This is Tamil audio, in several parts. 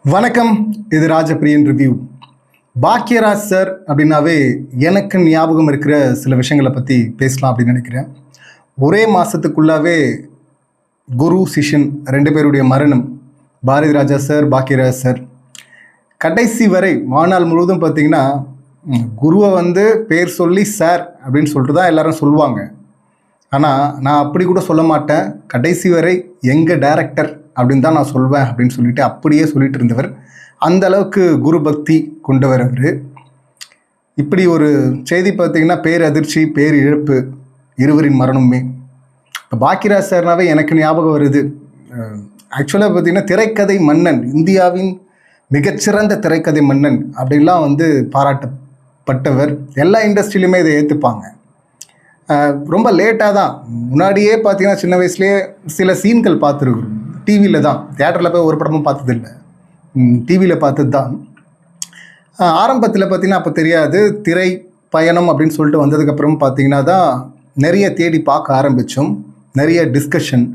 வணக்கம். இது ராஜபிரியன் ரிவ்யூ. பாக்யராஜ் சார் அப்படின்னாவே எனக்கு ஞாபகம் இருக்கிற சில விஷயங்களை பற்றி பேசலாம் அப்படின்னு நினைக்கிறேன். ஒரே மாதத்துக்குள்ளாவே குரு சிஷ்யன் ரெண்டு பேருடைய மரணம். Bharathi Raja sir, Bhagyaraj sir. கடைசி வரை வாழ்நாள் முழுவதும் பார்த்திங்கன்னா குருவை பேர் சொல்லி சார் அப்படின்னு சொல்லிட்டு தான் எல்லாரும் சொல்லுவாங்க. ஆனால் நான் அப்படி கூட சொல்ல மாட்டேன். கடைசி வரை எங்கள் டைரக்டர் அப்படின்னு தான் நான் சொல்வேன் அப்படின்னு சொல்லிட்டு அப்படியே சொல்லிட்டு இருந்தவர். அந்த அளவுக்கு குரு பக்தி கொண்டவர் அவர். இப்படி ஒரு செய்தி பார்த்திங்கன்னா பேரதிர்ச்சி, பேர் இழப்பு, இருவரின் மரணமுமே. இப்போ பாக்யராஜ் சார்னாவே எனக்கு ஞாபகம் வருது. ஆக்சுவலாக பார்த்திங்கன்னா திரைக்கதை மன்னன், இந்தியாவின் மிகச்சிறந்த திரைக்கதை மன்னன் அப்படின்லாம் பாராட்டப்பட்டவர். எல்லா இண்டஸ்ட்ரியிலுமே இதை ஏற்றுப்பாங்க. ரொம்ப லேட்டாக தான், முன்னாடியே பார்த்தீங்கன்னா சின்ன வயசுலேயே சில சீன்கள் பார்த்துருக்குறோம். டிவியில் தான், தியேட்டரில் போய் ஒரு படமும் பார்த்ததில்லை, டிவியில் பார்த்தது தான். ஆரம்பத்தில் பார்த்திங்கன்னா அப்போ தெரியாது. திரை பயணம் அப்படின்னு சொல்லிட்டு வந்ததுக்கப்புறம் பார்த்திங்கன்னா தான் நிறைய தேடி பார்க்க ஆரம்பித்தோம். நிறைய டிஸ்கஷன்.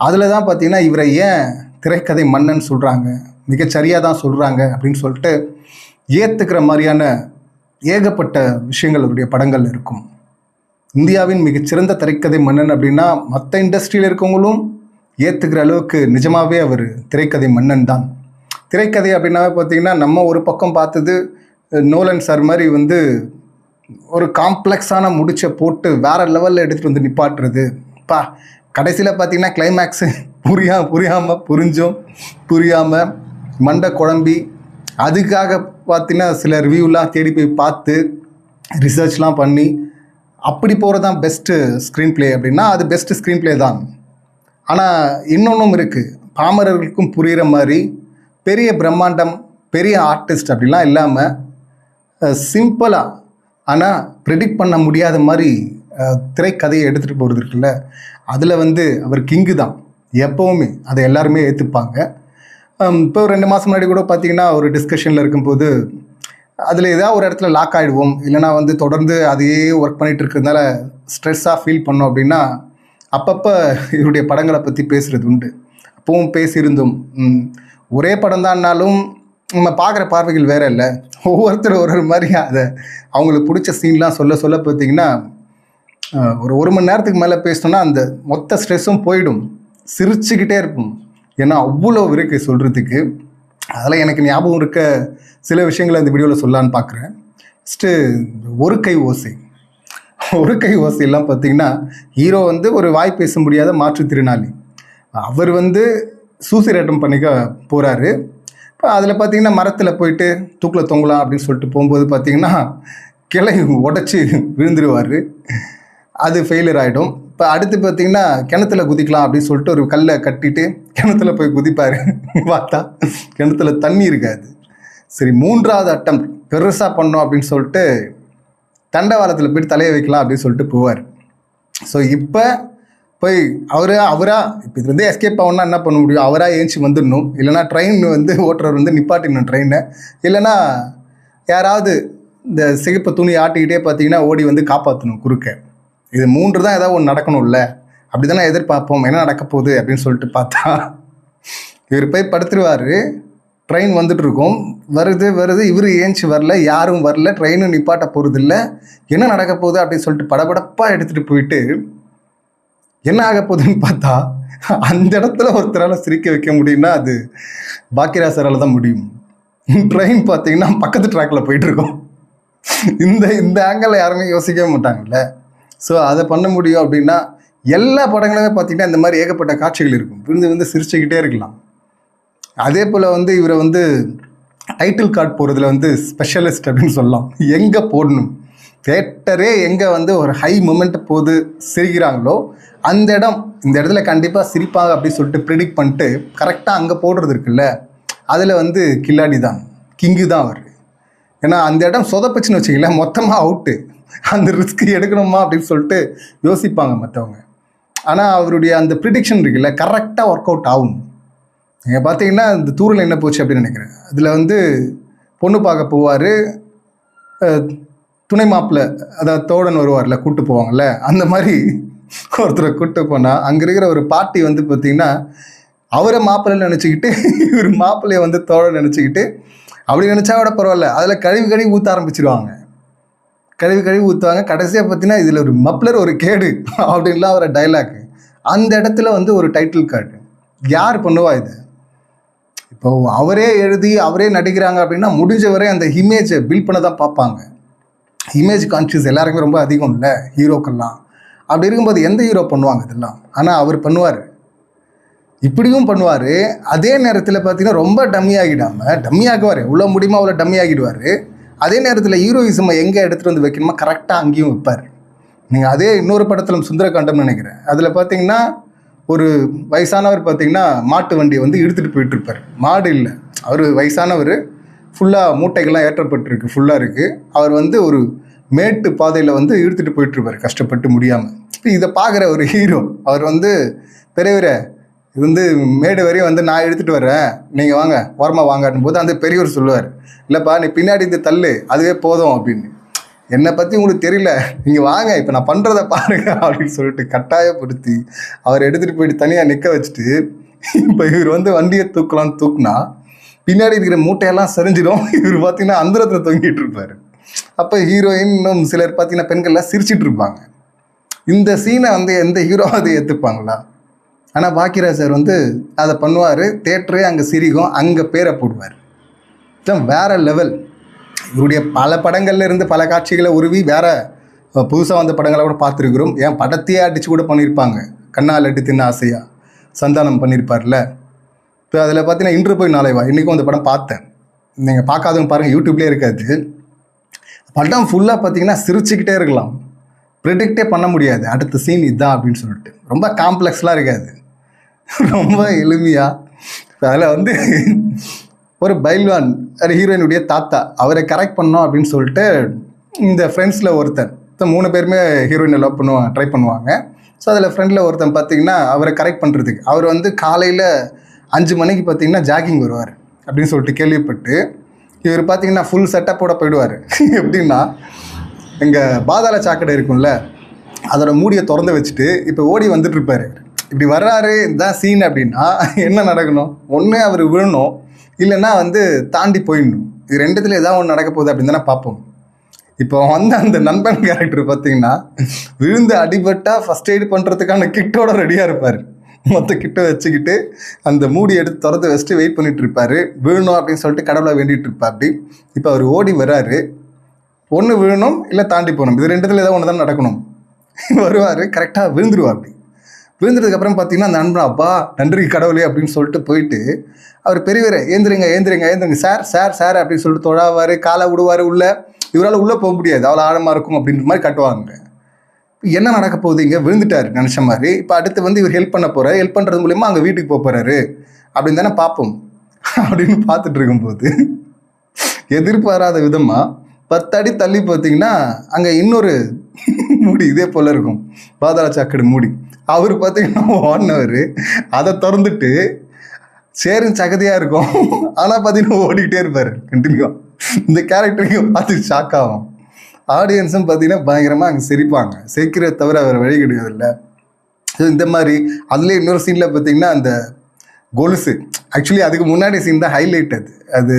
அதில் தான் பார்த்திங்கன்னா இவரை ஏன் திரைக்கதை மன்னன் சொல்கிறாங்க, மிகச்சரியாக தான் சொல்கிறாங்க அப்படின்னு சொல்லிட்டு ஏற்றுக்கிற மாதிரியான ஏகப்பட்ட விஷயங்கள் அவருடைய படங்கள் இருக்கும். இந்தியாவின் மிகச்சிறந்த திரைக்கதை மன்னன் அப்படின்னா மற்ற இண்டஸ்ட்ரியில் இருக்கவங்களும் ஏற்றுக்கிற அளவுக்கு நிஜமாகவே அவர் திரைக்கதை மன்னன் தான். திரைக்கதை அப்படின்னாவே பார்த்திங்கன்னா நம்ம ஒரு பக்கம் பார்த்தது நோலன் சார் மாதிரி ஒரு காம்ப்ளெக்ஸான முடிச்சை போட்டு வேறு லெவலில் எடுத்துகிட்டு நிப்பாட்டுறது. கடைசியில் பார்த்திங்கன்னா கிளைமேக்ஸு புரிஞ்சும் புரியாமல் மண்டை குழம்பி அதுக்காக பார்த்திங்கன்னா சில ரிவ்யூலாம் தேடி போய் பார்த்து ரிசர்ச்லாம் பண்ணி அப்படி போகிறது தான் பெஸ்ட்டு ஸ்க்ரீன் ப்ளே அப்படின்னா அது பெஸ்ட்டு ஸ்க்ரீன் ப்ளே தான். ஆனால் இன்னொன்றும் இருக்குது. பாமரர்களுக்கும் புரிகிற மாதிரி பெரிய பிரம்மாண்டம், பெரிய ஆர்டிஸ்ட் அப்படிலாம் இல்லாமல் சிம்பிளாக ஆனால் ப்ரெடிக்ட் பண்ண முடியாத மாதிரி திரைக்கதையை எடுத்துகிட்டு போகிறது இருக்குல்ல, அதில் அவர் கிங்கு தான் எப்போவுமே. அதை எல்லாருமே ஏற்றுப்பாங்க. இப்போ 2 மாதம் முன்னாடி கூட பார்த்திங்கன்னா ஒரு டிஸ்கஷனில் இருக்கும்போது அதில் ஏதாவது ஒரு இடத்துல லாக் ஆகிடுவோம், இல்லைனா தொடர்ந்து அதையே ஒர்க் பண்ணிகிட்டு இருக்கிறதுனால ஸ்ட்ரெஸ்ஸாக ஃபீல் பண்ணோம் அப்படின்னா அப்பப்போ இவருடைய படங்களை பற்றி பேசுகிறது உண்டு. அப்பவும் பேசியிருந்தோம். ஒரே படம் தான்னாலும் நம்ம பார்க்குற பார்வைகள் வேறு இல்லை. ஒவ்வொருத்தர் ஒரு மாதிரி அதை அவங்களுக்கு பிடிச்ச சீன்லாம் சொல்ல பார்த்திங்கன்னா ஒரு மணி நேரத்துக்கு மேலே பேசினோன்னா அந்த மொத்த ஸ்ட்ரெஸ்ஸும் போயிடும். சிரிச்சுக்கிட்டே இருப்போம். ஏன்னா அவ்வளோ இருக்குது சொல்கிறதுக்கு. அதெல்லாம் எனக்கு ஞாபகம் இருக்க சில விஷயங்களை இந்த வீடியோவில் சொல்லலான்னு பார்க்குறேன். ஃபஸ்ட்டு ஒரு கை ஓசையெல்லாம் பார்த்திங்கன்னா ஹீரோ ஒரு வாய் பேச முடியாத மாற்றுத்திறனாளி. அவர் சூசைட் அட்டம் பண்ணிக்க போகிறாரு. இப்போ அதில் பார்த்திங்கன்னா மரத்தில் போயிட்டு தூக்கில் தொங்கலாம் அப்படின்னு சொல்லிட்டு போகும்போது பார்த்திங்கன்னா கிளை உடச்சி விழுந்துருவார். அது ஃபெயிலியர் ஆகிடும். இப்போ அடுத்து பார்த்திங்கன்னா கிணத்துல குதிக்கலாம் அப்படின்னு சொல்லிட்டு ஒரு கல்லை கட்டிட்டு கிணத்துல போய் குதிப்பார். பார்த்தா கிணத்துல தண்ணி இருக்காது. சரி, 3வது அட்டம் பெருசாக பண்ணோம் அப்படின்னு சொல்லிட்டு தண்டவாளத்தில் போய்ட்டு தலையை வைக்கலாம் அப்படின்னு சொல்லிட்டு போவார். ஸோ இப்போ போய் அவராக இப்போ இது எஸ்கேப் ஆகணும்னா என்ன பண்ண முடியும்? அவராக ஏஞ்சி வந்துடணும், இல்லைனா ட்ரெயின் ஓட்டுறவர் நிப்பாட்டிடணும் ட்ரெயினை, இல்லைனா யாராவது இந்த சிகப்பு துணி ஆட்டிக்கிட்டே பார்த்தீங்கன்னா ஓடி காப்பாற்றணும் குறுக்க. இது 3 தான் ஏதாவது ஒன்று நடக்கணும்ல, அப்படி தானே எதிர்பார்ப்போம். என்ன நடக்க போகுது அப்படின்னு சொல்லிட்டு பார்த்தா இவர் போய் படுத்துருவார். ட்ரெயின் வந்துட்டுருக்கோம், வருது, இவர் ஏஞ்சி வரல, யாரும் வரல, ட்ரெயினும் நிப்பாட்ட போகிறது இல்லை. என்ன நடக்க போகுது அப்படின்னு சொல்லிட்டு படபடப்பாக எடுத்துகிட்டு போயிட்டு என்ன ஆக போகுதுன்னு பார்த்தா அந்த இடத்துல ஒருத்தரால் சிரிக்க வைக்க முடியும்னா அது பாக்யராஜ் சாரால் தான் முடியும். ட்ரெயின் பார்த்தீங்கன்னா பக்கத்து ட்ராக்கில் போயிட்டுருக்கோம். இந்த ஆங்கிளில் யாருமே யோசிக்கவே மாட்டாங்கல்ல. ஸோ அதை பண்ண முடியும் அப்படின்னா எல்லா படங்களுமே பார்த்திங்கன்னா இந்த மாதிரி ஏகப்பட்ட காட்சிகள் இருக்கும். சிரிச்சுக்கிட்டே இருக்கலாம். அதே போல் இவரை டைட்டில் கார்டு போகிறதுல ஸ்பெஷலிஸ்ட் அப்படின்னு சொல்லலாம். எங்கே போடணும், தேட்டரே எங்கே ஒரு ஹை மொமெண்ட் போது சிரிக்கிறாங்களோ அந்த இந்த இடத்துல கண்டிப்பாக சிரிப்பாங்க அப்படின்னு சொல்லிட்டு ப்ரிடிக்ட் பண்ணிட்டு கரெக்டாக அங்கே போடுறது இருக்குல்ல, அதில் கில்லாடி தான், கிங்கு தான் அவர். ஏன்னா அந்த இடம் சொதப்பச்சுன்னு வச்சுக்கல, மொத்தமாக அவுட்டு. அந்த ரிஸ்க் எடுக்கணுமா அப்படின்னு சொல்லிட்டு யோசிப்பாங்க மற்றவங்க. ஆனால் அவருடைய அந்த ப்ரிடிக்ஷன் இருக்குல்ல, கரெக்டாக ஒர்க் அவுட் ஆகும். நீங்கள் பார்த்தீங்கன்னா இந்த தூரில் என்ன போச்சு அப்படின்னு நினைக்கிறேன். அதில் பொண்ணு பார்க்க போவார், துணை மாப்பிள்ளை அதாவது தோழன் வருவார்ல, கூப்பிட்டு போவாங்கள்ல, அந்த மாதிரி ஒருத்தரை கூப்பிட்டு போனால் அங்கே இருக்கிற ஒரு பாட்டி பார்த்திங்கன்னா அவரை மாப்பிள்ளை நினச்சிக்கிட்டு இவர் மாப்பிள்ளையை வந்து தோழ நினச்சிக்கிட்டு அப்படி நினச்சா கூட பரவாயில்ல, அதில் கழுவி ஊற்ற ஆரம்பிச்சிருவாங்க. கழுவி ஊற்றுவாங்க. கடைசியாக பார்த்தீங்கன்னா இதில் ஒரு மப்ளர் ஒரு கேடு அப்படின்லாம் ஒரு டைலாக். அந்த இடத்துல வந்து ஒரு டைட்டில் கார்டு. யார் பண்ணுவா இது? இப்போ அவரே எழுதி அவரே நடிக்கிறாங்க அப்படின்னா முடிஞ்ச வரை அந்த இமேஜை பில்ட் பண்ண தான் பார்ப்பாங்க. இமேஜ் கான்ஷியஸ் எல்லாருக்குமே ரொம்ப அதிகம் இல்லை ஹீரோக்கெல்லாம். அப்படி இருக்கும்போது எந்த ஹீரோ பண்ணுவாங்க இதெல்லாம்? ஆனால் அவர் பண்ணுவார், இப்படியும் பண்ணுவார். அதே நேரத்தில் பார்த்தீங்கன்னா ரொம்ப டம்மி ஆகிடுவார். எவ்வளோ முடியுமோ அவ்வளோ டம்மி ஆகிடுவார். அதே நேரத்தில் ஹீரோயிசமை எங்கே எடுத்துகிட்டு வந்து வைக்கணுமோ கரெக்டாக அங்கேயும் வைப்பார். நீங்கள் அதே இன்னொரு படத்தில் சுந்தரகாண்டம்னு நினைக்கிறேன், அதில் பார்த்தீங்கன்னா ஒரு வயசானவர் பார்த்தீங்கன்னா மாட்டு வண்டியை வந்து இழுத்துட்டு போயிட்டுருப்பார். மாடு இல்லை, அவர் வயசானவர், ஃபுல்லாக மூட்டைகள்லாம் ஏற்றப்பட்டிருக்கு, ஃபுல்லாக இருக்குது. அவர் வந்து ஒரு மேட்டு பாதையில் வந்து இழுத்துட்டு போயிட்டுருப்பார் கஷ்டப்பட்டு முடியாமல். இதை பார்க்குற ஒரு ஹீரோ அவர் வந்து பெரியவரை இது வந்து மேடு வரையும் வந்து நான் எடுத்துகிட்டு வரேன், நீங்கள் வாங்க ஓரமாக வாங்கட்டும் போது அந்த பெரியவர் சொல்லுவார், இல்லைப்பா நீ பின்னாடி இந்த தள்ளு அதுவே போதும் அப்படின்னு. என்னை பற்றி உங்களுக்கு தெரியல, நீங்கள் வாங்க இப்போ நான் பண்ணுறதை பாருங்க அப்படின்னு சொல்லிட்டு கட்டாயப்படுத்தி அவர் எடுத்துகிட்டு போயிட்டு தனியாக நிற்க வச்சுட்டு இப்போ இவர் வந்து வண்டியை தூக்கலான்னு தூக்குனா பின்னாடி இருக்கிற மூட்டையெல்லாம் சரிஞ்சிடும். இவர் பார்த்தீங்கன்னா அந்தரத்தில் தொங்கிட்டு இருப்பார். அப்போ ஹீரோயின் இன்னும் சிலர் பார்த்தீங்கன்னா பெண்கள்லாம் சிரிச்சிட்டு இருப்பாங்க. இந்த சீனை வந்து எந்த ஹீரோவாவது ஏற்றுப்பாங்களா? ஆனால் பாக்கியராஜ் சார் வந்து அதை பண்ணுவார். தேட்டரே அங்கே சிரிக்கும், அங்கே பேரை போடுவார். வேறு லெவல். இவருடைய பல படங்கள்ல இருந்து பல காட்சிகளை உருவி வேற புதுசாக வந்த படங்களை கூட பார்த்துருக்குறோம். ஏன் படத்தையே அடித்து கூட பண்ணியிருப்பாங்க. கண்ணால் அடி தின்ன ஆசையா சந்தானம் பண்ணியிருப்பார்ல. இப்போ அதில் பார்த்தீங்கன்னா இன்று போய் நாளை வா, இன்றைக்கும் அந்த படம் பார்த்தேன். நீங்கள் பார்க்காதவங்க பாருங்கள், யூடியூப்லேயே இருக்காது. படம் ஃபுல்லாக பார்த்தீங்கன்னா சிரிச்சுக்கிட்டே இருக்கலாம், ப்ரிடிக்டே பண்ண முடியாது அடுத்த சீன் இதுதான் அப்படின்னு சொல்லிட்டு. ரொம்ப காம்ப்ளெக்ஸ்லாம் இருக்காது, ரொம்ப எளிமையாக. அதில் வந்து ஒரு பைல்வான் ஹீரோயினுடைய தாத்தா, அவரை கரெக்ட் பண்ணோம் அப்படின்னு சொல்லிட்டு இந்த ஃப்ரெண்ட்ஸில் ஒருத்தன், 3 பேருமே ஹீரோயினை லவ் ட்ரை பண்ணுவாங்க. ஸோ அதில் ஃப்ரெண்டில் ஒருத்தன் பார்த்தீங்கன்னா அவரை கரெக்ட் பண்ணுறதுக்கு அவர் வந்து காலையில் 5 மணிக்கு பார்த்தீங்கன்னா ஜாகிங் வருவார் அப்படின்னு சொல்லிட்டு கேள்விப்பட்டு இவர் பார்த்தீங்கன்னா ஃபுல் செட்டப்போட போயிடுவார். எப்படின்னா எங்கள் பாதாள சாக்கடை இருக்கும்ல, அதோட மூடியை திறந்து வச்சுட்டு இப்போ ஓடி வந்துட்டு இருப்பார். இப்படி வர்றாரு இதுதான் சீன் அப்படின்னா என்ன நடக்கணும்? ஒன்று அவர் விழணும், இல்லைன்னா வந்து தாண்டி போயிடணும். இது ரெண்டுத்துல ஏதாவது ஒன்று நடக்க போகுது அப்படின்னு தானே பார்ப்போம். இப்போ வந்து அந்த நண்பன் கேரக்டர் பார்த்தீங்கன்னா விழுந்து அடிபட்டால் ஃபஸ்ட் எய்டு பண்ணுறதுக்கான கிட்டோட ரெடியாக இருப்பார். மொத்த கிட்ட வச்சுக்கிட்டு அந்த மூடி எடுத்து திறந்து வச்சுட்டு வெயிட் பண்ணிட்டு இருப்பார். விழணும் அப்படின்னு சொல்லிட்டு கடவுளை வேண்டிகிட்டு இருப்பா. அப்படி இப்போ அவர் ஓடி வர்றாரு, ஒன்று விழணும் இல்லை தாண்டி போகணும், இது ரெண்டுத்துல ஏதாவது ஒன்று தான் நடக்கணும். வருவார், கரெக்டாக விழுந்துருவா. அப்படி விழுந்ததுக்கப்புறம் பார்த்தீங்கன்னா அந்த நண்பன் அப்பா நன்றி கடவுளே அப்படின்னு சொல்லிட்டு போயிட்டு அவர் பெரியவரை ஏந்திரிங்க சார் அப்படின்னு சொல்லிட்டு தொழாவார், காலை விடுவார். இவரால் உள்ளே போக முடியாது, அவ்வளோ ஆழமாக இருக்கும் அப்படின்ற மாதிரி கட்டுவாங்க. என்ன நடக்க போகுது, இங்கே விழுந்துட்டார் நினச்ச மாதிரி. இப்போ அடுத்து வந்து இவர் ஹெல்ப் பண்ண போகிறார், ஹெல்ப் பண்ணுறது மூலிமா அங்கே வீட்டுக்கு போக போகிறாரு அப்படின்னு தானே பார்ப்போம். அப்படின்னு பார்த்துட்டு இருக்கும்போது எதிர்பாராத விதமாக 10 அடி தள்ளி பார்த்தீங்கன்னா அங்கே இன்னொரு மூடி இதே போல் இருக்கும், பாதாள சாக்கடை மூடி. அவர் பார்த்தீங்கன்னா ஓடினவர் அதை திறந்துட்டு சேரும் சகதியாக இருக்கும். ஆனால் பார்த்தீங்கன்னா ஓடிக்கிட்டே இருப்பார் கண்டினியூவாக. இந்த கேரக்டருக்கு பார்த்து ஷாக் ஆகும். ஆடியன்ஸும் பார்த்தீங்கன்னா பயங்கரமாக அங்கே சிரிப்பாங்க. சிரிக்கிறத தவிர அவர் வழி கிடையாது இல்லை. இந்த மாதிரி அதுலேயே இன்னொரு சீனில் பார்த்தீங்கன்னா அந்த கொலுசு, ஆக்சுவலி அதுக்கு முன்னாடி சீன் தான் ஹைலைட். அது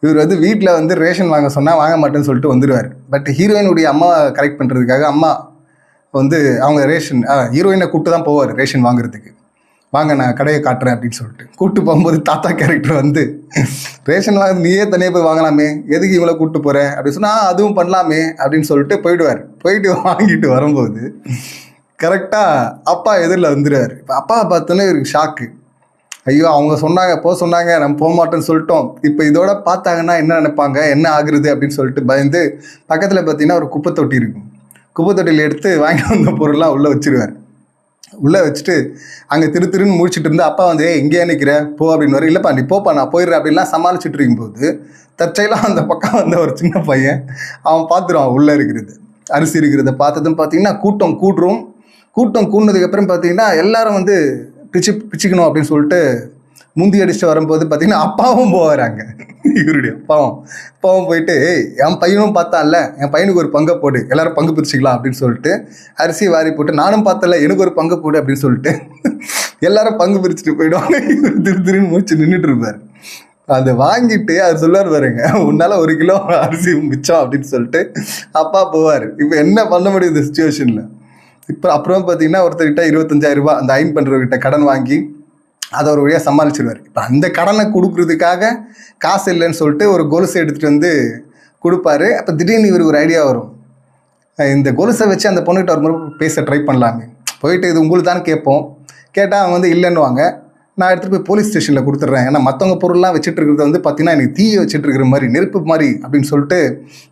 இவர் வந்து வீட்டில் வந்து ரேஷன் வாங்க சொன்னால் வாங்க மாட்டேன்னு சொல்லிட்டு வந்துடுவார். பட் ஹீரோயினுடைய அம்மாவை கரெக்ட் பண்ணுறதுக்காக அம்மா வந்து அவங்க ரேஷன் ஹீரோயினை கூப்பிட்டு தான் போவார் ரேஷன் வாங்குறதுக்கு. வாங்க நான் கடையை காட்டுறேன் அப்படின்னு சொல்லிட்டு கூப்பிட்டு போகும்போது தாத்தா கேரக்டர் வந்து ரேஷன் வாங்க நீயே தனியாக போய் வாங்கலாமே, எதுக்கு இவங்கள கூப்பிட்டு போகிறேன் அப்படின்னு சொன்னால் அதுவும் பண்ணலாமே அப்படின்னு சொல்லிட்டு போயிடுவார். போயிட்டு வாங்கிட்டு வரும்போது கரெக்டாக அப்பா எதிரில் வந்துடுவார். இப்போ அப்பாவை பார்த்தோன்னே இவருக்கு ஷாக்கு. ஐயோ அவங்க சொன்னாங்க நம்ம போக மாட்டோன்னு சொல்லிட்டோம், இப்போ இதோட பார்த்தாங்கன்னா என்ன நினைப்பாங்க, என்ன ஆகுறது அப்படின்னு சொல்லிட்டு பயந்து பக்கத்தில் பார்த்தீங்கன்னா ஒரு குப்பை தொட்டி இருக்கும். குப்பை தொட்டியில் எடுத்து வாங்கி வந்த பொருள்லாம் உள்ளே வச்சுருவார். உள்ளே வச்சுட்டு அங்கே திருன்னு முடிச்சுட்டு இருந்து அப்பா வந்து எங்கேயே நிற்கிற போ அப்படின்னு வரும். இல்லைப்பா நீ போப்பா நான் போயிடுறேன் அப்படின்லாம் சமாளிச்சுட்டு இருக்கும்போது தற்செயலாம் அந்த பக்கம் வந்த ஒரு சின்ன பையன் அவன் பார்த்துருவான் உள்ளே இருக்கிறது அரிசி இருக்கிறத. பார்த்ததும் பார்த்தீங்கன்னா கூட்டம் கூடினதுக்கப்புறம் பார்த்தீங்கன்னா எல்லாரும் வந்து பிச்சுக்கணும் அப்படின்னு சொல்லிட்டு முந்தி அடிச்சுட்டு வரும்போது பார்த்தீங்கன்னா அப்பாவும் போகிறாங்க. இவருடைய அப்பாவும் போயிட்டு என் பையனும் பார்த்தான்ல, என் பையனுக்கு ஒரு பங்கை போடு, எல்லாரும் பங்கு பிரிச்சுக்கலாம் அப்படின்னு சொல்லிட்டு அரிசி வாரி போட்டு நானும் பார்த்தல எனக்கு ஒரு பங்கு போடு அப்படின்னு சொல்லிட்டு எல்லாரும் பங்கு பிரிச்சுட்டு போயிடுவாங்க. இவர் திருன்னு மூச்சு நின்றுட்டு இருப்பார். அதை வாங்கிட்டு அவர் சொல்லுவார் பாருங்க, உன்னால 1 கிலோ அரிசி மிச்சம் அப்படின்னு சொல்லிட்டு அப்பா போவார். இப்போ என்ன பண்ண முடியும் இந்த சுச்சுவேஷனில்? இப்போ அப்புறம் பார்த்தீங்கன்னா ஒருத்தர்கிட்ட 25,000 ரூபாய் அந்த அயன் பண்ணுறவர்கிட்ட கடன் வாங்கி அதை ஒரு வழியாக சமாளிச்சிருவார். இப்போ அந்த கடனை கொடுக்குறதுக்காக காசு இல்லைன்னு சொல்லிட்டு ஒரு கொலுசை எடுத்துகிட்டு வந்து கொடுப்பாரு. அப்போ திடீர்னு இவருக்கு ஒரு ஐடியா வரும், இந்த கொலுசை வச்சு அந்த பொண்ணுகிட்ட ஒரு முறை பேச ட்ரை பண்ணலாமே. போயிட்டு இது உங்களுக்கு தான் கேட்போம். கேட்டால் அவங்க வந்து இல்லைன்னுவாங்க. நான் எடுத்துகிட்டு போய் போலீஸ் ஸ்டேஷனில் கொடுத்துட்றேன். ஏன்னா மற்றவங்க பொருள்லாம் வச்சுட்டு இருக்கிறது வந்து பார்த்தீங்கன்னா எனக்கு தீயை வச்சுட்டு இருக்கிற மாதிரி, நெருப்பு மாதிரி அப்படின்னு சொல்லிட்டு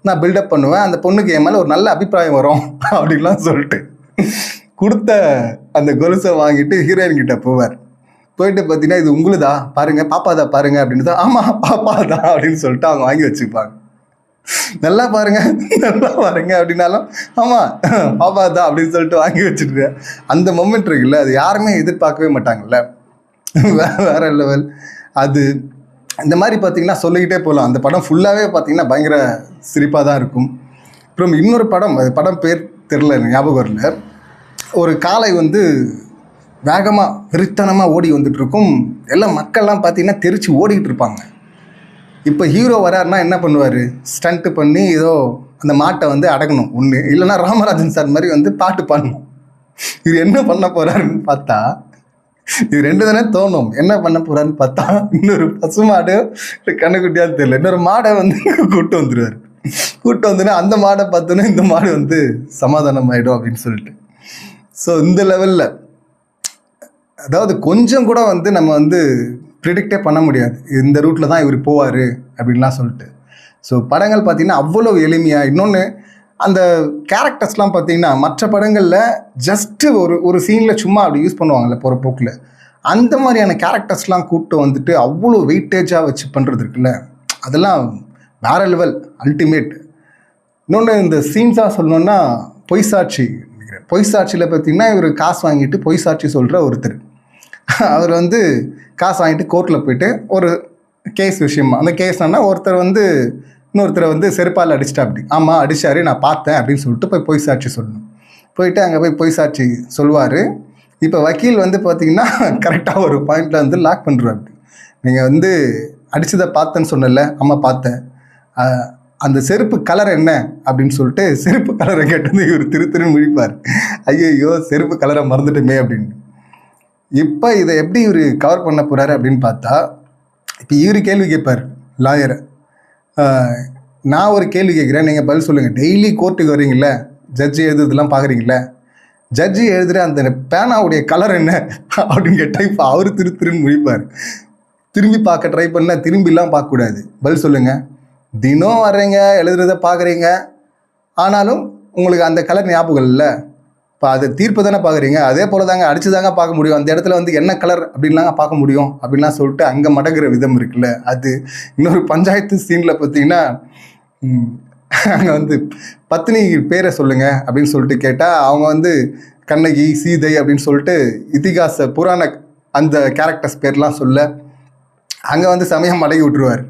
நான் பில்டப் பண்ணுவேன். அந்த பொண்ணுக்கு என் மேலே ஒரு நல்ல அபிப்பிராயம் வரும் அப்படின்லாம் சொல்லிட்டு கொடுத்த அந்த கொலுசை வாங்கிட்டு ஹீரோயின் கிட்ட போவார். போயிட்டு பார்த்தீங்கன்னா இது உங்களுதா பாருங்க, பாப்பாதா பாருங்க அப்படின்னு தான். ஆமாம் பாப்பாதா அப்படின்னு சொல்லிட்டு அவங்க வாங்கி வச்சுப்பாங்க. நல்லா பாருங்க நல்லா பாருங்க அப்படின்னாலும் ஆமாம் பாப்பாதா அப்படின்னு சொல்லிட்டு வாங்கி வச்சுட்டு அந்த மொமெண்ட் இருக்குல்ல, அது யாருமே எதிர்பார்க்கவே மாட்டாங்கல்ல. வேற லெவல் அது. இந்த மாதிரி பார்த்தீங்கன்னா சொல்லிக்கிட்டே போகலாம். அந்த படம் ஃபுல்லாகவே பார்த்தீங்கன்னா பயங்கர சிரிப்பாக தான் இருக்கும். அப்புறம் இன்னொரு படம், அது படம் பேர் தெரில, ஞாபகம் வரல. ஒரு காளை வந்து வேகமாக வெறித்தனமாக ஓடி வந்துட்டு இருக்கும். எல்லாம் மக்கள்லாம் பார்த்தீங்கன்னா தெரிச்சு ஓடிக்கிட்டு இருப்பாங்க. இப்போ ஹீரோ வராருன்னா என்ன பண்ணுவார், ஸ்டண்ட்டு பண்ணி ஏதோ அந்த மாட்டை வந்து அடக்கணும் ஒன்று, இல்லைன்னா ராமராஜன் சார் மாதிரி வந்து பாட்டு பாடணும். இவர் என்ன பண்ண போகிறாருன்னு பார்த்தா, இது 2 தானே தோணும். என்ன பண்ண போகிறாருன்னு பார்த்தா இன்னொரு பசுமாடு கண்ணுக்குட்டியான்னு தெரியல, இன்னொரு மாடை வந்து கூட்டு வந்துடுவார். கூட்டு வந்துன்னா அந்த மாடை பார்த்தோன்னா இந்த மாடு வந்து சமாதானம் ஆகிடும் அப்படின்னு சொல்லிட்டு. ஸோ இந்த லெவலில் அதாவது கொஞ்சம் கூட வந்து நம்ம வந்து ப்ரிடிக்டே பண்ண முடியாது இந்த ரூட்டில் தான் இவர் போவார் அப்படின்லாம் சொல்லிட்டு. ஸோ படங்கள் பார்த்திங்கன்னா அவ்வளோ எளிமையாக. இன்னொன்று அந்த கேரக்டர்ஸ்லாம் பார்த்திங்கன்னா மற்ற படங்களில் ஜஸ்ட்டு ஒரு சீனில் சும்மா அப்படி யூஸ் பண்ணுவாங்கள்ல போகிற போக்கில், அந்த மாதிரியான கேரக்டர்ஸ்லாம் கூப்பிட்டு வந்துட்டு அவ்வளோ வெயிட்டேஜாக வச்சு பண்ணுறது இருக்குல்ல, அதெல்லாம் வேறு லெவல், அல்டிமேட். இன்னொன்று இந்த சீன்ஸாக சொல்லணுன்னா பொய்சாட்சி. பொய்சாட்சியில் பார்த்திங்கன்னா இவர் காசு வாங்கிட்டு பொய்சாட்சி சொல்கிற ஒருத்தர், அவர் வந்து காசு வாங்கிட்டு கோர்ட்டில் போயிட்டு ஒரு கேஸ் விஷயமா, அந்த கேஸ்னா ஒருத்தர் வந்து இன்னொருத்தரை வந்து செருப்பால் அடிச்சிட்டா, அப்படி ஆமாம் அடிச்சாரு நான் பார்த்தேன் அப்படின்னு சொல்லிட்டு போய் பொய் சாட்சி சொல்லணும். போயிட்டு அங்கே போய் பொய் சாட்சி சொல்லுவார். இப்போ வக்கீல் வந்து பார்த்திங்கன்னா கரெக்டாக ஒரு பாயிண்டில் வந்து லாக் பண்ணுறாரு. அப்படி நீங்கள் வந்து அடித்ததை பார்த்தேன்னு சொன்னல, ஆமாம் பார்த்தேன், அந்த செருப்பு கலர் என்ன அப்படின்னு சொல்லிட்டு செருப்பு கலரை கேட்டது இவர் திருன்னு முழிப்பார். ஐயோ செருப்பு கலரை மறந்துட்டுமே அப்படின்னு. இப்போ இதை எப்படி இவர் கவர் பண்ண போகிறாரு அப்படின்னு பார்த்தா, இப்போ இவர் கேள்வி கேட்பார் லாயரை, நான் ஒரு கேள்வி கேட்குறேன், நீங்கள் பதில் சொல்லுங்கள். டெய்லி கோர்ட்டுக்கு வரீங்கள, ஜட்ஜி எழுதுறதுலாம் பார்க்குறீங்களே, ஜட்ஜி எழுதுகிற அந்த பேனாவுடைய கலர் என்ன அப்படின்னு கேட்டால் இப்போ அவர் திருன்னு முழிப்பார். திரும்பி பார்க்க ட்ரை பண்ணால் திரும்பிலாம் பார்க்கக்கூடாது, பதில் சொல்லுங்கள். தினம் வர்றீங்க, எழுதுறத பார்க்குறீங்க, ஆனாலும் உங்களுக்கு அந்த கலர் ஞாபகம் இல்லை. இப்போ அது தீர்ப்பு தானே பார்க்குறீங்க, அதே போல் தாங்க அடிச்சு தாங்க பார்க்க முடியும், அந்த இடத்துல வந்து என்ன கலர் அப்படின்லாங்க பார்க்க முடியும் அப்படின்லாம் சொல்லிட்டு அங்கே மடங்குற விதம் இருக்குல்ல அது. இன்னொரு பஞ்சாயத்து சீனில் பார்த்தீங்கன்னா அங்கே வந்து பத்னி பேரை சொல்லுங்கள் அப்படின்னு சொல்லிட்டு கேட்டால் அவங்க வந்து கண்ணகி, சீதை அப்படின்னு சொல்லிட்டு இதிகாச புராண அந்த கேரக்டர்ஸ் பேர்லாம் சொல்ல அங்கே வந்து சமயம் மடங்கி விட்டுருவார்.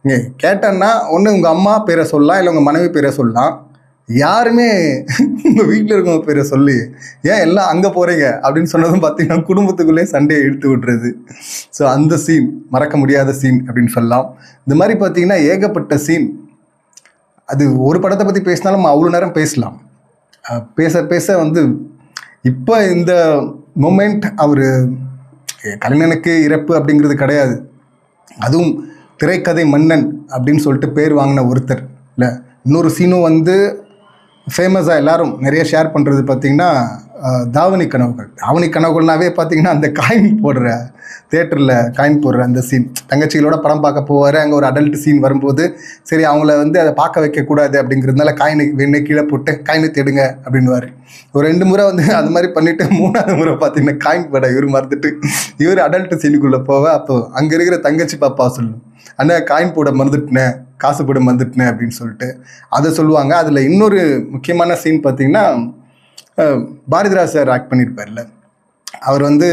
இங்கே கேட்டேன்னா ஒன்று உங்கள் அம்மா பேரை சொல்லலாம், இல்லை உங்கள் மனைவி பேரை சொல்லலாம், யாருமே உங்கள் வீட்டில் இருக்கவங்க பேரை சொல்லி ஏன் எல்லாம் அங்கே போகிறீங்க அப்படின்னு சொன்னதும் பார்த்தீங்கன்னா குடும்பத்துக்குள்ளே சண்டையை இழுத்து விட்டுறது. ஸோ அந்த சீன் மறக்க முடியாத சீன் அப்படின்னு சொல்லலாம். இந்த மாதிரி பார்த்தீங்கன்னா ஏகப்பட்ட சீன். அது ஒரு படத்தை பற்றி பேசினாலும் அவ்வளோ நேரம் பேசலாம். பேச பேச வந்து இப்போ இந்த மொமெண்ட் அவர் கலைஞனுக்கு இறப்பு அப்படிங்கிறது கிடையாது, அதுவும் திரைக்கதை மன்னன் அப்படின்னு சொல்லிட்டு பேர் வாங்கின ஒருத்தர் இல்லை. இன்னொரு சீனும் வந்து ஃபேமஸாக எல்லாரும் நிறைய ஷேர் பண்ணுறது பார்த்திங்கன்னா தாவணி கனவுகள். தாவணி கனவுகள்னாவே பார்த்திங்கன்னா அந்த காயின் போடுற தேட்டரில் காயின் போடுற அந்த சீன், தங்கச்சிகளோட படம் பார்க்க போவார். அங்கே ஒரு அடல்ட் சீன் வரும்போது சரி அவங்கள வந்து அதை பார்க்க வைக்கக்கூடாது அப்படிங்கிறதுனால காயினை வெண்ணை கீழே போட்டு காயினை தேடுங்க அப்படின்வார். ஒரு 2 முறை வந்து அது மாதிரி பண்ணிவிட்டு 3ஆவது முறை பார்த்திங்கன்னா காயின் போட இவர் மறந்துட்டு இவர் அடல்ட் சீனுக்குள்ளே போவ. அப்போ அங்கே இருக்கிற தங்கச்சி பாப்பா சொல்லும், அண்ணா காயின் போட மறந்துட்டுனேன், காசு போட மறந்துட்டுனேன் அப்படின்னு சொல்லிட்டு அதை சொல்லுவாங்க. அதில் இன்னொரு முக்கியமான சீன் பார்த்திங்கன்னா பாரதிராஜ் சார் ஆக்ட் பண்ணியிருப்பார்ல, அவர் வந்து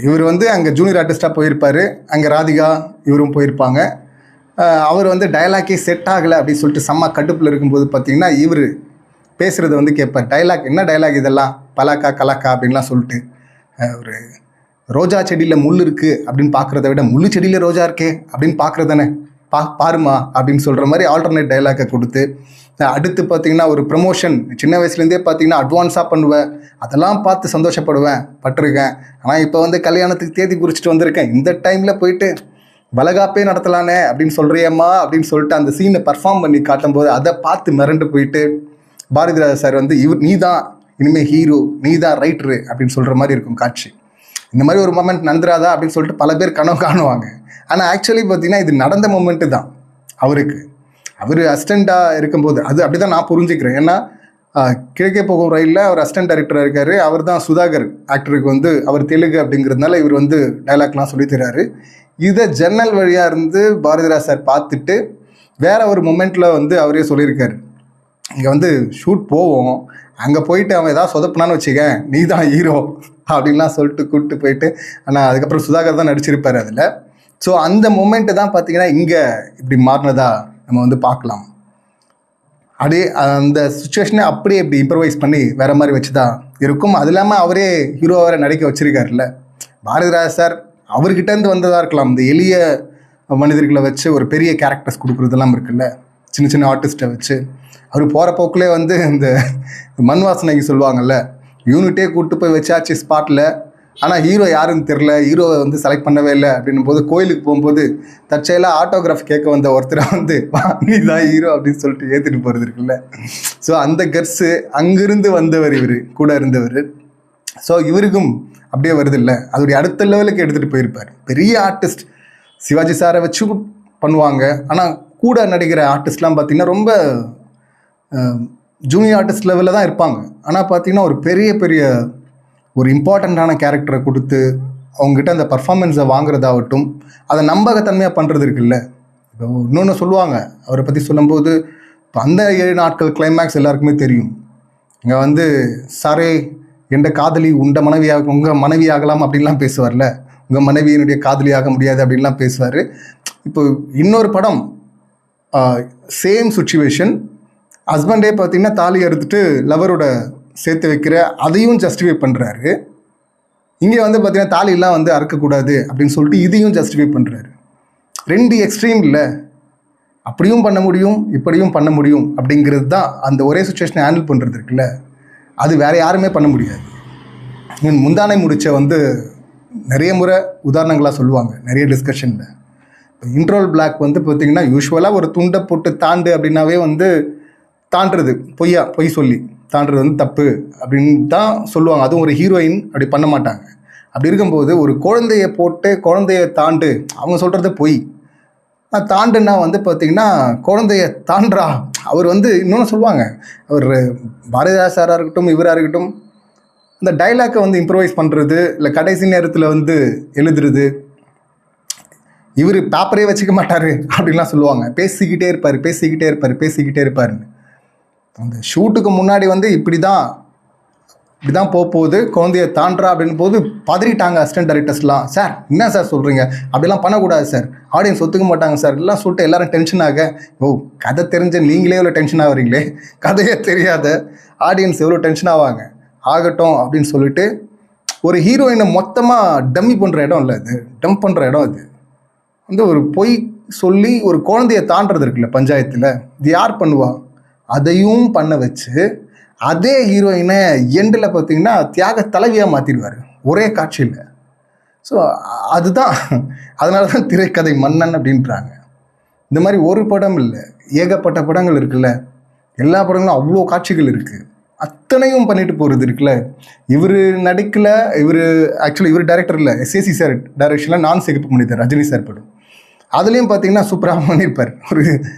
இவர் வந்து அங்கே ஜூனியர் ஆர்டிஸ்ட்டாக போயிருப்பார், அங்கே ராதிகா இவரும் போயிருப்பாங்க. அவர் வந்து டயலாக்கே செட் ஆகலை அப்படின்னு சொல்லிட்டு செம்ம கடுப்பில் இருக்கும்போது பார்த்திங்கன்னா இவர் பேசுகிறத வந்து கேட்பார். டைலாக் என்ன டைலாக் இதெல்லாம், பலாக்கா கலாக்கா அப்படின்லாம் சொல்லிட்டு ஒரு ரோஜா செடியில் முள் இருக்குது அப்படின்னு பார்க்குறத விட முள்ளு செடியில் ரோஜா இருக்கே அப்படின்னு பார்க்குறதானே பாருமா அப்படின்னு சொல்கிற மாதிரி ஆல்டர்னேட் டைலாக்கை கொடுத்து, அடுத்து பார்த்தீங்கன்னா ஒரு ப்ரமோஷன் சின்ன வயசுலேருந்தே பார்த்தீங்கன்னா அட்வான்ஸாக பண்ணுவேன், அதெல்லாம் பார்த்து சந்தோஷப்படுவேன், பட்டிருக்கேன். ஆனால் இப்போ வந்து கல்யாணத்துக்கு தேதி குறிச்சிட்டு வந்திருக்கேன், இந்த டைமில் போயிட்டு வளகாப்பே நடத்தலானே அப்படின்னு சொல்கிறியம்மா அப்படின்னு சொல்லிட்டு அந்த சீனை பர்ஃபார்ம் பண்ணி காட்டும்போது அதை பார்த்து மிரண்டு போயிட்டு பாரதிராஜா சார் வந்து நீ தான் இனிமேல் ஹீரோ, நீ தான் ரைட்டரு அப்படின்னு சொல்கிற மாதிரி இருக்கும் காட்சி. இந்த மாதிரி ஒரு மொமெண்ட் நடந்துராதா அப்படின்னு சொல்லிட்டு பல பேர் கனவு காணுவாங்க. ஆனால் ஆக்சுவலி பார்த்தீங்கன்னா இது நடந்த மொமெண்ட்டு தான் அவருக்கு. அவர் அசிஸ்டண்ட்டாக இருக்கும்போது அது அப்படி தான் நான் புரிஞ்சுக்கிறேன். ஏன்னா கிழக்கே போகும் ரயிலில் அவர் அசிஸ்டன்ட் டைரக்டராக இருக்கார். அவர் தான் சுதாகர் ஆக்டருக்கு வந்து அவர் தெலுங்கு அப்படிங்கிறதுனால இவர் வந்து டைலாக்லாம் சொல்லி தர்றாரு. இதை ஜன்னல் வழியாக இருந்து பாரதிராஜ் சார் பார்த்துட்டு வேற ஒரு மொமெண்ட்டில் வந்து அவரே சொல்லியிருக்காரு, இங்கே வந்து ஷூட் போவோம், அங்கே போயிட்டு அவன் ஏதாவது சொதப்பினான்னு வச்சுக்க, நீ தான் ஹீரோ அப்படின்லாம் சொல்லிட்டு கூப்பிட்டு போயிட்டு, ஆனால் அதுக்கப்புறம் சுதாகர் தான் நடிச்சிருப்பார் அதில். ஸோ அந்த மொமெண்ட்டு தான் பார்த்தீங்கன்னா இங்கே இப்படி மாறினதா நம்ம வந்து பார்க்கலாம். அப்படியே அந்த சுச்சுவேஷனை அப்படியே இப்படி இம்ப்ரவைஸ் பண்ணி வேறு மாதிரி வச்சு தான் இருக்கும். அது இல்லாமல் அவரே ஹீரோவை வேறு நடிக்க வச்சுருக்காருல்ல பாரதிராஜ் சார். அவர்கிட்டேருந்து வந்ததாக இருக்கலாம் இந்த எளிய மனிதர்களை வச்சு ஒரு பெரிய கேரக்டர்ஸ் கொடுக்குறதெல்லாம் இருக்குல்ல, சின்ன சின்ன ஆர்டிஸ்ட்டை வச்சு. அவர் போகிற போக்கிலே வந்து இந்த மண் வாசனைக்கு சொல்லுவாங்கள்ல, யூனிட்டே கூப்பிட்டு போய் வச்சாச்சு ஸ்பாட்டில், ஆனால் ஹீரோ யாருன்னு தெரில, ஹீரோவை வந்து செலக்ட் பண்ணவே இல்லை அப்படின்னும் போது கோயிலுக்கு போகும்போது தற்செயலாக ஆட்டோகிராஃப் கேட்க வந்த ஒருத்தரை வந்து நீ தான் ஹீரோ அப்படின்னு சொல்லிட்டு ஏற்றிட்டு போகிறது இருக்குல்ல. ஸோ அந்த கட்ஸு அங்கிருந்து வந்தவர், இவர் கூட இருந்தவர். ஸோ இவருக்கும் அப்படியே வருது இல்லை, அதோடைய அடுத்த லெவலுக்கு எடுத்துகிட்டு போயிருப்பார். பெரிய ஆர்டிஸ்ட் சிவாஜி சாரை வச்சு பண்ணுவாங்க, ஆனால் கூட நடிக்கிற ஆர்டிஸ்ட்லாம் பார்த்திங்கன்னா ரொம்ப ஜூனியர் ஆர்டிஸ்ட் லெவலில் தான் இருப்பாங்க. ஆனால் பார்த்திங்கன்னா ஒரு பெரிய பெரிய ஒரு இம்பார்ட்டண்ட்டான கேரக்டரை கொடுத்து அவங்ககிட்ட அந்த பர்ஃபார்மன்ஸை வாங்குறதாகட்டும், அதை நம்பகத்தன்மையாக பண்ணுறது இருக்குல்ல. இப்போ இன்னொன்று சொல்லுவாங்க அவரை பற்றி சொல்லும்போது, இப்போ அந்த 7 நாட்கள் கிளைமேக்ஸ் எல்லாருக்குமே தெரியும். இங்கே வந்து சாரே எந்த காதலி உங்கள் மனைவி ஆகலாம் அப்படின்லாம் பேசுவார்ல, உங்கள் மனைவியினுடைய காதலியாக முடியாது அப்படின்லாம் பேசுவார். இப்போ இன்னொரு படம் சேம் சுச்சுவேஷன், ஹஸ்பண்டே பார்த்திங்கன்னா தாலி அறுத்துட்டு லவரோட சேர்த்து வைக்கிற அதையும் ஜஸ்டிஃபை பண்ணுறாரு. இங்கே வந்து பார்த்திங்கன்னா தாலியெல்லாம் வந்து அறுக்கக்கூடாது அப்படின்னு சொல்லிட்டு இதையும் ஜஸ்டிஃபை பண்ணுறாரு. 2 எக்ஸ்ட்ரீம் இல்லை, அப்படியும் பண்ண முடியும் இப்படியும் பண்ண முடியும் அப்படிங்கிறது தான் அந்த ஒரே சுச்சுவேஷனை ஹேண்டில் பண்ணுறது இருக்குல்ல, அது வேறு யாருமே பண்ண முடியாது. முந்தானை முடிச்ச வந்து நிறைய முறை உதாரணங்களாக சொல்லுவாங்க நிறைய டிஸ்கஷனில். இப்போ இன்ட்ரோல் பிளாக் வந்து பார்த்திங்கன்னா யூஸ்வலாக ஒரு துண்டை போட்டு தாண்டு அப்படின்னாவே வந்து தாண்டுறது பொய் சொல்லி தாண்டுறது வந்து தப்பு அப்படின்னு தான் சொல்லுவாங்க. அதுவும் ஒரு ஹீரோயின் அப்படி பண்ண மாட்டாங்க. அப்படி இருக்கும்போது ஒரு குழந்தைய போட்டு குழந்தைய தாண்டு அவங்க சொல்கிறது பொய், தாண்டுன்னா வந்து பார்த்திங்கன்னா குழந்தைய தாண்டா. அவர் வந்து இன்னொன்று சொல்லுவாங்க, அவர் பாரதிராஜ் சாராக இருக்கட்டும் இவராக இருக்கட்டும், இந்த டைலாக்கை வந்து இம்ப்ரவைஸ் பண்ணுறது இல்லை கடைசி நேரத்தில் வந்து எழுதுறது, இவர் பேப்பரே வச்சுக்க மாட்டார் அப்படின்லாம் சொல்லுவாங்க. பேசிக்கிட்டே இருப்பாருன்னு. அந்த ஷூட்டுக்கு முன்னாடி வந்து இப்படி தான் போகுது, குழந்தைய தாண்டா அப்படின்னு போது பதறிட்டாங்க அசிஸ்டன்ட் டைரக்டர்ஸ்லாம். சார் என்ன சார் சொல்கிறீங்க, அப்படிலாம் பண்ணக்கூடாது சார், ஆடியன்ஸ் ஒத்துக்க மாட்டாங்க சார் எல்லாம் சொல்லிட்டு எல்லாரும் டென்ஷன் ஆக. கதை தெரிஞ்ச நீங்களே எவ்வளோ டென்ஷன் ஆகிறீங்களே, கதையே தெரியாத ஆடியன்ஸ் எவ்வளோ டென்ஷன் ஆகட்டும் அப்படின்னு சொல்லிட்டு ஒரு ஹீரோயினை மொத்தமாக டம்மி பண்ணுற இடம் இல்லை, அது டம்ப் பண்ணுற இடம். அது வந்து ஒரு பொய் சொல்லி ஒரு குழந்தைய தாண்டது இருக்குல்ல பஞ்சாயத்தில், இது யார் பண்ணுவா? அதையும் பண்ண வச்சு அதே ஹீரோயினை எண்டில் பார்த்திங்கன்னா தியாக தலைவியாக மாற்றிடுவார் ஒரே காட்சியில். ஸோ அதுதான், அதனால தான் திரைக்கதை மன்னன் அப்படின்றாங்க. இந்த மாதிரி ஒரு படம் இல்லை, ஏகப்பட்ட படங்கள் இருக்குல்ல, எல்லா படங்களும் அவ்வளோ காட்சிகள் இருக்குது, அத்தனையும் பண்ணிட்டு போகிறது இருக்குல்ல. இவர் நடிக்கலை, இவர் டைரக்டர் இல்லை, எஸ்ஏசி சார் டைரக்ஷனில் நான் சிகப்பு மனிதர் ரஜினி சார் படம், அதுலேயும் பார்த்தீங்கன்னா சூப்பராக பண்ணியிருப்பார். ஒரு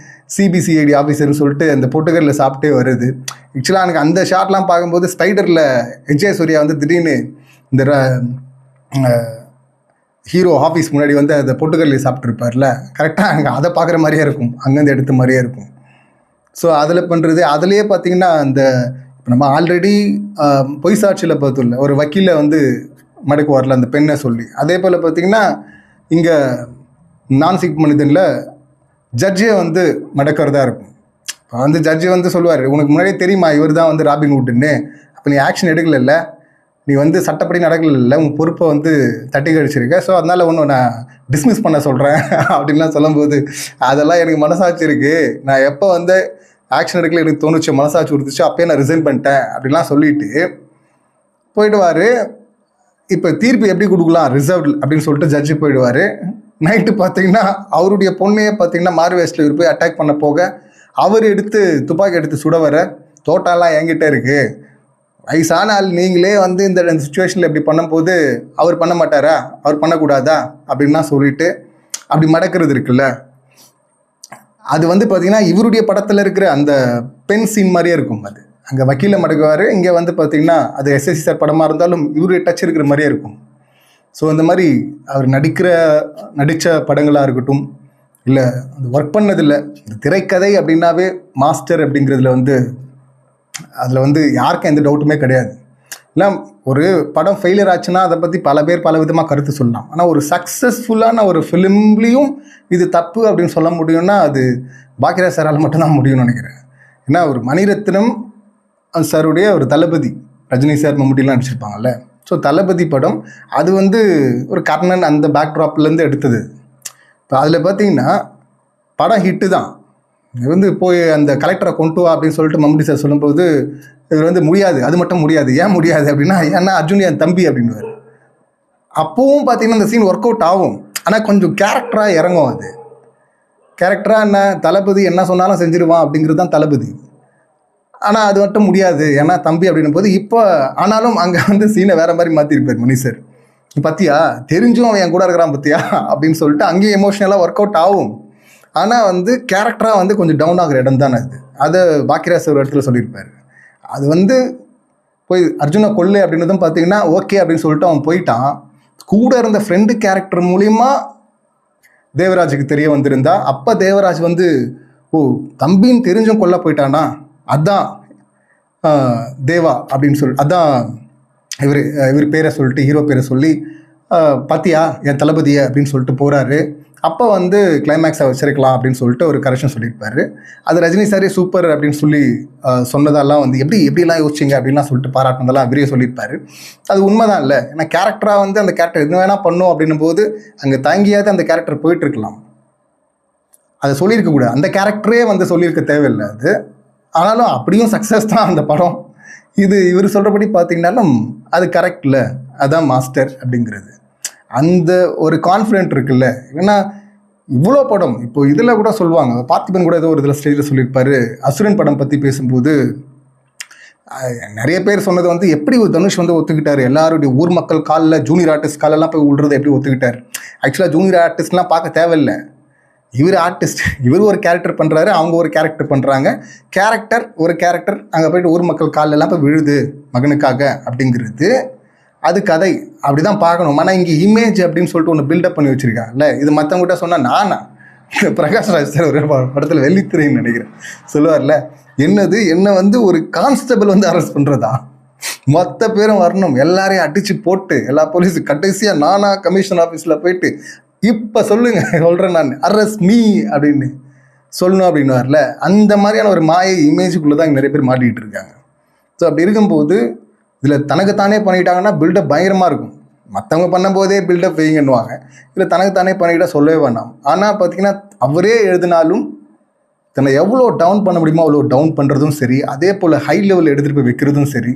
சிபிசிஐடி ஆஃபீஸர்னு சொல்லிட்டு அந்த பொட்டுக்கரில் சாப்பிட்டே வருது. ஆக்சுவலாக எனக்கு அந்த ஷாட்லாம் பார்க்கும்போது ஸ்பைடரில் விஜய் சூர்யா வந்து திடீர்னு இந்த ஹீரோ ஆஃபீஸ் முன்னாடி வந்து அந்த பொட்டுக்கரில் சாப்பிட்ருப்பார்ல, கரெக்டாக அங்கே அதை பார்க்குற மாதிரியே இருக்கும், அங்கேருந்து எடுத்த மாதிரியே இருக்கும். ஸோ அதில் பண்ணுறது, அதுலேயே பார்த்திங்கன்னா அந்த நம்ம ஆல்ரெடி பொய் சாட்சியில் பார்த்தோம்ல, ஒரு வக்கீலை வந்து மடக்குவார்ல அந்த பெண்ணை சொல்லி, அதே போல் பார்த்திங்கன்னா இங்கே நான் சிக் மனிதனில் ஜட்ஜே வந்து மடக்கிறதா இருக்கும். அந்த ஜட்ஜி வந்து சொல்லுவார், உனக்கு முன்னாடியே தெரியுமா இவர் தான் வந்து ராபின்ஹுட்னு, அப்போ நீ ஆக்ஷன் எடுக்கல, நீ வந்து சட்டப்படி நடக்கல, உன் பொறுப்பை வந்து தட்டி கழிச்சிருக்க, ஸோ அதனால ஒன்று நான் டிஸ்மிஸ் பண்ண சொல்கிறேன் அப்படின்லாம் சொல்லும்போது அதெல்லாம் எனக்கு மனசாட்சி இருக்குது, நான் எப்போ வந்து ஆக்ஷன் எடுக்கல எனக்கு தோணுச்சு, மனசாட்சி கொடுத்துச்சு, அப்பயே நான் ரிசைன் பண்ணிட்டேன் அப்படின்லாம் சொல்லிட்டு போயிடுவார். இப்போ தீர்ப்பு எப்படி கொடுக்கலாம், ரிசர்வ் அப்படின்னு சொல்லிட்டு ஜட்ஜி போயிடுவார். நைட்டு பார்த்தீங்கன்னா அவருடைய பொண்ணையே பார்த்தீங்கன்னா மார்வேஸ்டில் இவர் போய் அட்டாக் பண்ண போக அவர் எடுத்து துப்பாக்கி எடுத்து சுட வர, தோட்டாலாம் என்கிட்ட இருக்குது, வயசான ஆள் நீங்களே வந்து இந்த சுச்சுவேஷனில் இப்படி பண்ணும்போது அவர் பண்ண மாட்டாரா, அவர் பண்ணக்கூடாதா அப்படின்லாம் சொல்லிட்டு அப்படி மடக்கிறது இருக்குல்ல, அது வந்து பார்த்தீங்கன்னா இவருடைய படத்தில் இருக்கிற அந்த பென் சீன் மாதிரியே இருக்கும். அது அங்கே வக்கீலை மடக்குவார், இங்கே வந்து பார்த்தீங்கன்னா அது எஸ்எஸ்சி சார் படமாக இருந்தாலும் இவருடைய டச் இருக்கிற மாதிரியே இருக்கும். ஸோ இந்த மாதிரி அவர் நடித்த படங்களாக இருக்கட்டும், இல்லை அந்த ஒர்க் பண்ணதில்லை, இந்த திரைக்கதை அப்படின்னாவே மாஸ்டர் அப்படிங்கிறதுல வந்து அதில் வந்து யாருக்கும் எந்த டவுட்டுமே கிடையாது. இல்லை ஒரு படம் ஃபெயிலியர் ஆச்சுன்னா அதை பற்றி பல பேர் பல விதமாக கருத்து சொல்லலாம். ஆனால் ஒரு சக்ஸஸ்ஃபுல்லான ஒரு ஃபிலிம்லேயும் இது தப்பு அப்படின்னு சொல்ல முடியும்னா அது பாக்கியராஜ் சாரால் மட்டும்தான் முடியும்னு நினைக்கிறேன். ஏன்னா ஒரு மணிரத்னம் சாருடைய ஒரு தளபதி, ரஜினி சார் மம்முட்டிலாம் நடிச்சிருப்பாங்கல்ல, ஸோ தளபதி படம் அது வந்து ஒரு கர்ணன் அந்த பேக்ட்ராப்லேருந்து எடுத்தது. இப்போ அதில் பார்த்தீங்கன்னா படம் ஹிட்டு தான். இது வந்து போய் அந்த கலெக்டரை கொண்டு வா அப்படின்னு சொல்லிட்டு மம்முட்டி சார் சொல்லும்போது இவர் வந்து முடியாது, அது மட்டும் முடியாது, ஏன் முடியாது அப்படின்னா, ஏன்னா அர்ஜுன் என் தம்பி அப்படின்வார். அப்போவும் பார்த்தீங்கன்னா அந்த சீன் ஒர்க் அவுட் ஆகும், ஆனால் கொஞ்சம் கேரக்டராக இறங்கும். அது கேரக்டராக என்ன, தளபதி என்ன சொன்னாலும் செஞ்சிருவான் அப்படிங்கிறது தான் தளபதி. ஆனால் அது மட்டும் முடியாது ஏன்னா தம்பி அப்படின்னும் போது இப்போ ஆனாலும் அங்கே வந்து சீனை வேற மாதிரி மாற்றிருப்பார் மணி சார். பத்தியா தெரிஞ்சும் அவன் என் கூட இருக்கிறான் பத்தியா அப்படின்னு சொல்லிட்டு அங்கேயும் எமோஷனலாக ஒர்க் அவுட் ஆகும். ஆனால் வந்து கேரக்டராக வந்து கொஞ்சம் டவுன் ஆகிற இடம் தானே அது. அதை பாக்கியராஜ் ஒரு இடத்துல சொல்லியிருப்பார். அது வந்து போய் அர்ஜுனை கொள்ளு அப்படின்னதும் பார்த்தீங்கன்னா ஓகே அப்படின்னு சொல்லிட்டு அவன் போயிட்டான். கூட இருந்த ஃப்ரெண்டு கேரக்டர் மூலிமா தேவராஜுக்கு தெரிய வந்திருந்தா, அப்போ தேவராஜ் வந்து ஓ தம்பின்னு தெரிஞ்சும் கொல்ல போயிட்டானா, அதான் தேவா அப்படின்னு சொல்லி அதான் இவர் பேரை சொல்லிட்டு ஹீரோ பேரை சொல்லி பாத்தியா என் தளபதியை அப்படின்னு சொல்லிட்டு போகிறாரு. அப்போ வந்து கிளைமேக்ஸை வச்சிருக்கலாம் அப்படின்னு சொல்லிட்டு ஒரு கரெக்ஷன் சொல்லியிருப்பாரு. அது ரஜினி சாரே சூப்பர் அப்படின்னு சொல்லி சொன்னதெல்லாம் வந்து எப்படிலாம் யோசிச்சிங்க அப்படின்லாம் சொல்லிட்டு பாராட்டினதெல்லாம் அவரே சொல்லியிருப்பாரு. அது உண்மைதான் இல்லை, ஏன்னா கேரக்டராக வந்து அந்த கேரக்டர் எது வேணால் பண்ணும் அப்படின்னும் போது அங்கே தாங்கியாவது அந்த கேரக்டர் போயிட்டு இருக்கலாம். அதை சொல்லியிருக்கக்கூடாது, அந்த கேரக்டரே வந்து சொல்லியிருக்க தேவையில்லை அது. ஆனாலும் அப்படியும் சக்ஸஸ் தான் அந்த படம். இது இவர் சொல்கிறபடி பார்த்தீங்கன்னாலும் அது கரெக்ட் இல்லை, அதுதான் மாஸ்டர் அப்படிங்கிறது. அந்த ஒரு கான்ஃபிடென்ட் இருக்குல்ல. ஏன்னா இவ்வளோ படம் இப்போ இதில் கூட சொல்லுவாங்க, பார்த்திபன் கூட ஏதோ ஒரு இதில் ஸ்டேஜில் சொல்லியிருப்பாரு, அசுரன் படம் பற்றி பேசும்போது நிறைய பேர் சொன்னது வந்து எப்படி தனுஷ் வந்து ஒத்துக்கிட்டாரு, எல்லாருடைய ஊர் மக்கள் காலில் ஜூனியர் ஆர்டிஸ்ட் காலெல்லாம் போய் விடுறதை எப்படி ஒத்துக்கிட்டார். ஆக்சுவலாக ஜூனியர் ஆர்டிஸ்ட்லாம் பார்க்க தேவையில்லை, இவர் ஆர்டிஸ்ட், இவர் ஒரு கேரக்டர் பண்ணுறாரு, அவங்க ஒரு கேரக்டர் பண்ணுறாங்க, ஒரு கேரக்டர் அங்கே போய்ட்டு ஊர் மக்கள் காலெல்லாம் போய் விழுது மகனுக்காக அப்படிங்கிறது அது கதை, அப்படி தான் பார்க்கணும். ஆனால் இங்கே இமேஜ் அப்படின்னு சொல்லிட்டு ஒன்று பில்டப் பண்ணி வச்சுருக்காங்கல்ல, இது மற்றவங்ககிட்ட சொன்னால் நானா பிரகாஷ் ராஜ் சார் ஒரு படத்தில் வெள்ளித்திரைன்னு நினைக்கிறேன் சொல்லுவார்ல, என்ன வந்து ஒரு கான்ஸ்டபிள் வந்து அரெஸ்ட் பண்ணுறதா, மொத்த பேரும் வரணும், எல்லாரையும் அடித்து போட்டு எல்லா போலீஸும் கடைசியாக நானா கமிஷன் ஆஃபீஸில் போயிட்டு இப்போ சொல்கிறேன் நான் அரெஸ்ட் மீ அப்படின்னு சொல்லணும் அப்படின்னு வரல. அந்த மாதிரியான ஒரு மாயை இமேஜுக்குள்ளே தான் நிறைய பேர் மாட்டிக்கிட்டு இருக்காங்க. ஸோ அப்படி இருக்கும்போது இதில் தனக்குத்தானே பண்ணிட்டாங்கன்னா பில்டப் பயங்கரமாக இருக்கும். மற்றவங்க பண்ணும்போதே பில்டப் வைங்கன்னுவாங்க, இதில் தனக்குத்தானே பண்ணிக்கிட்டால் சொல்லவே வேண்டாம். ஆனால் பார்த்தீங்கன்னா அவரே எழுதினாலும் தன்னை எவ்வளோ டவுன் பண்ண முடியுமோ அவ்வளோ டவுன் பண்ணுறதும் சரி, அதே போல் ஹை லெவலில் எடுத்துகிட்டு போய் வைக்கிறதும் சரி,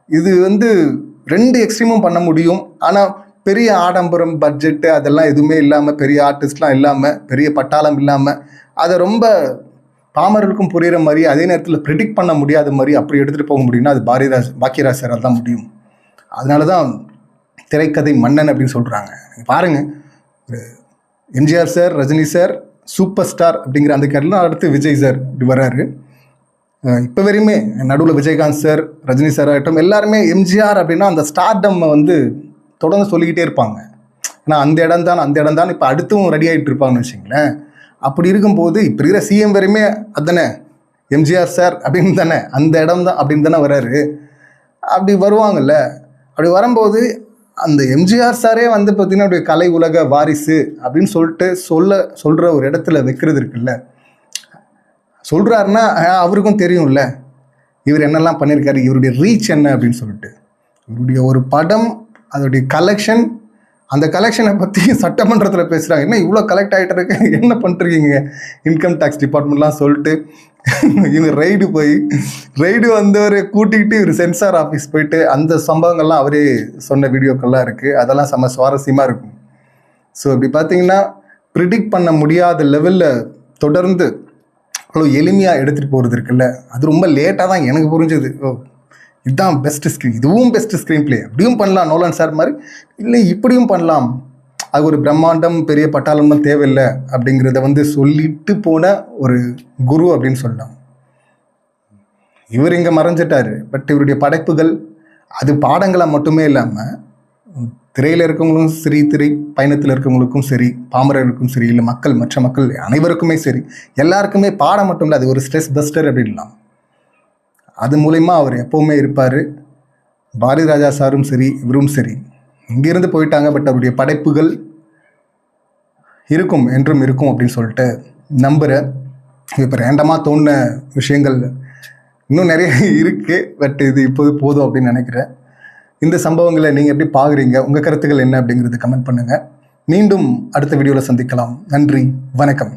இது வந்து 2 எக்ஸ்ட்ரீமும் பண்ண முடியும். ஆனால் பெரிய ஆடம்பரம் பட்ஜெட்டு அதெல்லாம் எதுவுமே இல்லாமல், பெரிய ஆர்டிஸ்ட்லாம் இல்லாமல், பெரிய பட்டாளம் இல்லாமல், அதை ரொம்ப பாமரர்களுக்கும் புரிகிற மாதிரி, அதே நேரத்தில் ப்ரிடிக்ட் பண்ண முடியாத மாதிரி அப்படி எடுத்துகிட்டு போக முடியும்னா அது பாக்கியராஜ் சாரால் தான் முடியும். அதனால தான் திரைக்கதை மன்னன் அப்படின்னு சொல்கிறாங்க. பாருங்கள், MGR sir, Rajini sir super star அப்படிங்கிற அந்த கேரளா, அடுத்து விஜய் சார் இப்படி வர்றாரு. இப்போ வரையுமே நடுவில் விஜயகாந்த் சார், ரஜினி சார் ஆகட்டும், எல்லாருமே எம்ஜிஆர் அப்படின்னா அந்த ஸ்டார்டம் வந்து தொடர்ந்து சொல்லிக்கிட்டே இருப்பாங்க. ஏன்னா அந்த இடம் தான் இப்போ அடுத்தும் ரெடி ஆகிட்டு இருப்பாங்கன்னு வச்சுங்களேன். அப்படி இருக்கும்போது இப்போ இருக்கிற சிஎம் வரையுமே அதுதானே எம்ஜிஆர் சார் அப்படின்னு தானே, அந்த இடம் தான் அப்படின்னு தானே வர்றாரு. அப்படி வருவாங்கல்ல, அப்படி வரும்போது அந்த எம்ஜிஆர் சாரே வந்து பார்த்திங்கன்னா அப்படி கலை உலக வாரிசு அப்படின்னு சொல்லிட்டு சொல்கிற ஒரு இடத்துல வைக்கிறது இருக்குல்ல, சொல்கிறாருன்னா அவருக்கும் தெரியும்ல இவர் என்னெல்லாம் பண்ணியிருக்காரு, இவருடைய ரீச் என்ன அப்படின்னு சொல்லிட்டு. இவருடைய ஒரு படம், அதோடைய கலெக்ஷன், அந்த கலெக்ஷனை பற்றி சட்டமன்றத்தில் பேசுகிறாங்க. என்ன இவ்வளோ கலெக்ட் ஆகிட்டு இருக்கு, என்ன பண்ணிருக்கீங்க இன்கம் டேக்ஸ் டிபார்ட்மெண்ட்லாம் சொல்லிட்டு இவங்க ரைடு வந்தவர் கூட்டிக்கிட்டு இவர் சென்சார் ஆஃபீஸ் போயிட்டு அந்த சம்பவங்கள்லாம் அவரே சொன்ன வீடியோக்கள்லாம் இருக்குது. அதெல்லாம் செம்ம சுவாரஸ்யமாக இருக்கும். ஸோ இப்படி பார்த்தீங்கன்னா ப்ரிடிக்ட் பண்ண முடியாத லெவலில் தொடர்ந்து அவ்வளோ எளிமையாக எடுத்துகிட்டு போகிறது இருக்குல்ல, அது ரொம்ப லேட்டாக தான் எனக்கு புரிஞ்சது. இதுதான் பெஸ்ட்டு ஸ்க்ரீன், இதுவும் பெஸ்ட்டு ஸ்க்ரீன் பிளே, அப்படியும் பண்ணலாம் நோலன் சார் மாதிரி, இல்லை இப்படியும் பண்ணலாம், அது ஒரு பிரம்மாண்டம் பெரிய பட்டாளம்லாம் தேவையில்லை அப்படிங்கிறத சொல்லிட்டு போன ஒரு குரு அப்படின்னு சொல்லலாம். இவர் இங்கே மறைஞ்சிட்டாரு. பட் இவருடைய படைப்புகள் அது பாடங்களாக மட்டுமே இல்லாமல் திரையில் இருக்கவங்களும் சரி, திரை பயணத்தில் இருக்கவங்களுக்கும் சரி, பாமரர்களுக்கும் சரி, இல்லை மற்ற மக்கள் அனைவருக்குமே சரி, எல்லாருக்குமே பாடம் மட்டும் இல்லை, அது ஒரு ஸ்ட்ரெஸ் பஸ்டர் அப்படின்லாம். அது மூலயமா அவர் எப்போவுமே இருப்பார். பாரதி ராஜா சாரும் சரி, இவரும் சரி இங்கேருந்து போயிட்டாங்க. பட் அவருடைய படைப்புகள் இருக்கும், என்றும் இருக்கும் அப்படின்னு சொல்லிட்டு நம்புகிறேன். இப்போ ரேண்டமாக தோணுன விஷயங்கள் இன்னும் நிறைய இருக்குது. பட் இது இப்போது போதும் அப்படின்னு நினைக்கிறேன். இந்த சம்பவங்களை நீங்கள் எப்படி பார்க்குறீங்க, உங்கள் கருத்துக்கள் என்ன அப்படிங்கிறது கமெண்ட் பண்ணுங்கள். மீண்டும் அடுத்த வீடியோவில் சந்திக்கலாம். நன்றி, வணக்கம்.